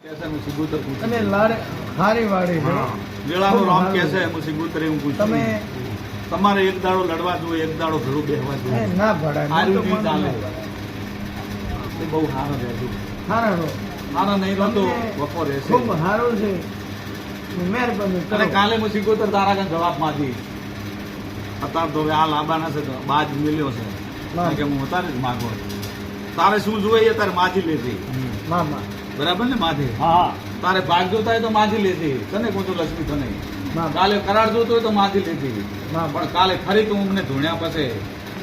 कैसे मुझे सिबूतर पूछूं અને લારે હારી વાળી છે વેળાનો રામ कैसे मुझे सिबूतर એવું પૂછું તમે તમારે એક દાડો લડવા જોઈએ એક દાડો ઘરું બેહવા એ જોઈએ ના ભડાય આ મને તો રીતે મન ચાલે ના ભડાય. એ બહુ સારો રહેતું હારા રહો. સારા નહીં રહો તો તમને બપોરે ખૂબ સારું છે મહેરબાની કરો. અને કાલે હું સિબૂતર તારા કાન જવાબ માંગી અત્યારે તો હવે આ લાંબાના છે તો બાજ મિલ્યો છે કારણ કે હું અત્યારે જ માગો તારે શું જોઈએ તારે માજી લેતી મામા બરાબર ને માજી હા તારે ભાગ જોતા હોય તો માજી લેતી તને કોઈ તો લક્ષ્મી તને મામા કાલે કરાર જોતો હોય તો માજી લેતી મામા પણ કાલે ફરી તું અમને ધૂણ્યા પછી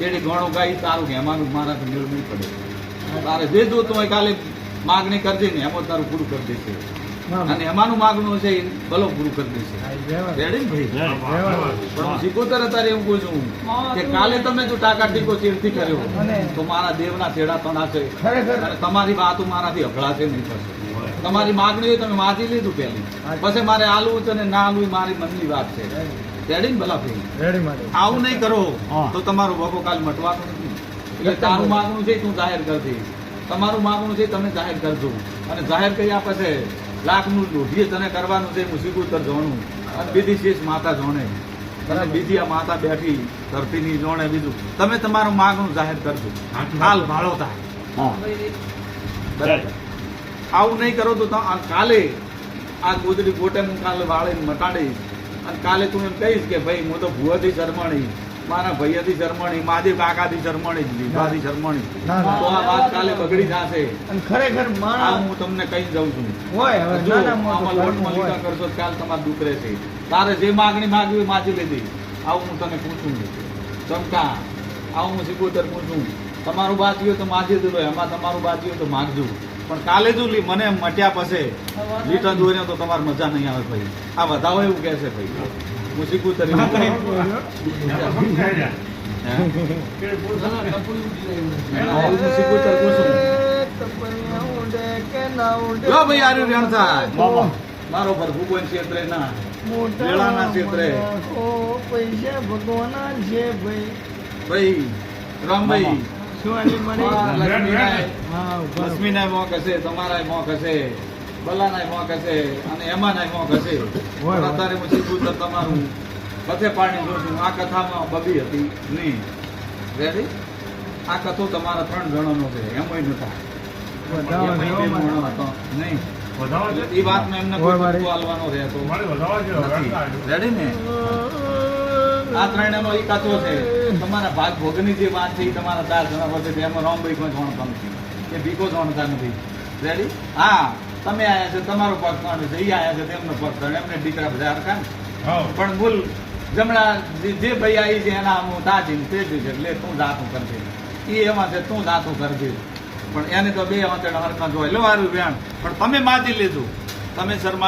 કેડી ગણો ગાઈ તારું હેમાનું મારાથી મેળ નહીં પડે તારે જે જોતું હોય કાલે માગણી કરજે ને એમાં તારું પૂરું કરી દેશે મામા અને એમાંનું માગણું છે એ ભલો પૂરું કરી દેશે આ રહેવા દો. રેડી ને ભાઈ રહેવા દો. પણ હું સિકોતર અત્યારે એવું કહું છું કે કાલે તમે જો ટાકા ટીકો ચીરથી કર્યો અને તો મારા દેવના છેડા તણા છે ખરેખર અને તમારી વાતો મારાથી અભળાશે નહીં થશે તમારી માગણી હોય તમે માજી લીધું પહેલી પછી મારે આલવું છે ને ના આલવું એ મારી મનની વાત છે રેડી ને ભલા ભાઈ રેડી માટે આવું નહીં કરો હા. તો તમારું ભગો કાલ મટવાનું નથી એટલે તારું માગણું છે તું જાહેર કરતી તમારું માગણું છે તમે જાહેર કરજો અને જાહેર કર્યા પછી લાખનું લોભીએ તને કરવાનું છે હું સિબૂતર જોણું અને બીજી શેષ માતા જોણે અને બીજી આ માતા બેઠી ધરતીની જોણે બીજું તમે તમારું માગણું જાહેર કરજો કાલ ભાળો થાય હા બરાબર આવું નહીં કરો તો કાલે આ ગોદડી ગોટે હું કાલે વાળીને મટાડીશ અને કાલે તું એમ કહીશ કે ભાઈ હું તો ભુવાથી શરમાણી મારા ભૈયાથી શરમાણી મહાદેવ કાકાથી શરમાણી લીભાથી શરમાણી ના, ના. તો આ વાત કાલે બગડી જશે અને ખરેખર આ માણસ હું તમને કહી દઉં છું હોય હવે જો નાના મોટું આમાં લોટમાં હોય. લીધા કરશો તો કાલ તમારે દુઃખ રહેશે તારે જે માગણી માગવી હોય માજી લીધી આવું હું તને પૂછું ચમકા આવું હું સિબૂતર પૂછું તમારું બાજી હોય તો માજી દીધો એમાં તમારું બાજી હોય તો માગજો પણ કાલે જો મને મટ્યા પછી લીટા દોર્યા તો તમારે મજા નહીં આવે ભાઈ આ વધાવો એવું કહે છે ભાઈ હું સિબૂતર એવું કહું. હે? આવું હું સિબૂતર પૂછું તપૈયા ઉડે કે ના ઉડે. જો ભાઈ આર્યું રેણ થાય બાબા મારો પર ભૂગોન ક્ષેત્રે ના મોટા વેળાના ક્ષેત્રે. માણસો પૈસા ભગવાના છે ભાઈ ભાઈ રામભાઈ સુવાલી મળી લક્ષ્મીનાય હા ઉભા રહો. લક્ષ્મીનાય મોક હશે તમારાય મોક હશે બલાનાય મોક હશે અને એમાંનાય મોક હશે હોય. પણ અત્યારે હું સિબૂતર તમારું બધે પાણી જોશું આ કથામાં બબી હતી નહીં રેડી આ કથો તમારા 3 જણોનો છે એમાંય નતા વધાવો એમાંય જેવો બે મને. જણો હતો નહીં વધાવો છે એ વાતમાં એમને હોય કોઈ મારી. ચૂકવો આલવાનો રહેતો મારે વધાવો છે નથી રેડી ને આ 3 નો ઈ કથો છે તમારા ભાગ ભોગની જે વાત છે એ તમારા 4 જણા વચ્ચે એમાં રામભાઈ કોઈ જાણતા નથી કે ભીખો જાણતા નથી રેડી હા તમે આયા છે તમારો પગ જાણે છે ઈ આયા છે તેમનો પગ જાણે એમને દીકરા બધા હરખા ને. હા પણ ભૂલ જમણા જે ભાઈ આવી છે એના હું તાજી ને તેજી છે એટલે તું જાતું કરજે ઈ એમાં છે તું જાતું કરજે પણ એને તો બે વાંચેડા હરખા જોઈ લો હારું વ્યાણ પણ તમે માજી લીધું તમે શર્મા